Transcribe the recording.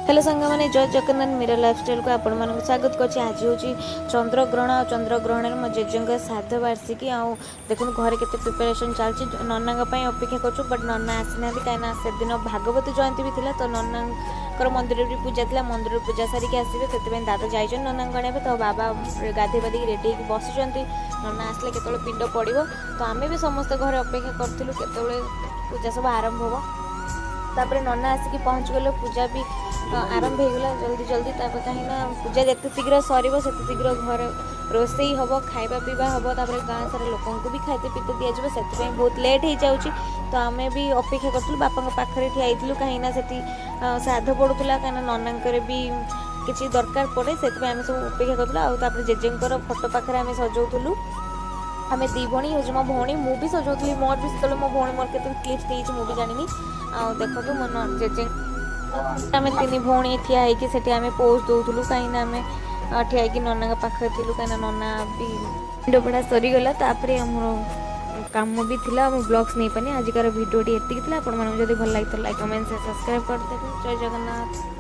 Hello सांग मैंने जय जगन्नाथ मेरा लाइफस्टाइल को आपण मानक स्वागत करछि। आज हूँ चंद्रग्रहण आ चंद्रग्रहण मो जेजे श्राद्ध वार्षिकी आउ देखो घरे के प्रिपेरेसन चलती नना अपेक्षा करछु बट नना आसीना कहीं से दिन भागवत जयंती भी थिला तो नना मंदिर भी पूजा था मंदिर पूजा सारिक आसवे से दादा जाइए नना गणे तो बाबा गाधे बाधे रेडी होगी बसुँच नना आसले के पिंड पड़ो तो आम भी समस्त घर अपेक्षा करूँ के पूजा सब आरंभ हो तापर नना आसिक पहुँच गले पूजा भी आरंभ होगला जल्दी जल्दी तापर कहीं पूजा जिते शीघ्र सर से शीघ्र घर रोसई हम खाଇବା पीवा हम तापर गाँव सारा लोक भी खाते पीते दिज्व से बहुत लेट हो जाऊँगी तो आम भी अपेक्षा करूँ बापा पाखे ठियालु कहीं से श्राद्ध पड़ूला कहीं नना भी किसी दरकार पड़े से आम सब अपेक्षा करूँ जेजेंर फोटो पाखे आम सजाऊलु आम दी भाई हूँ मो भौणी मुझे सजाऊली मोर भी से मो भौणी मोर के क्लिप्स देती मुझे जानी देखो मो जेजे आम तीन भौणी ठिया होती आम पोज दौलू कहीं आम ठिया नना पाखे थी कहीं नना भी पिंड पड़ा सरीगला आम काम भी थिला ब्लॉग्स नहीं पानी आजिकार भिडियो ये भल लगे तो लाइक कमेंट सब्सक्राइब करते जय जगन्नाथ।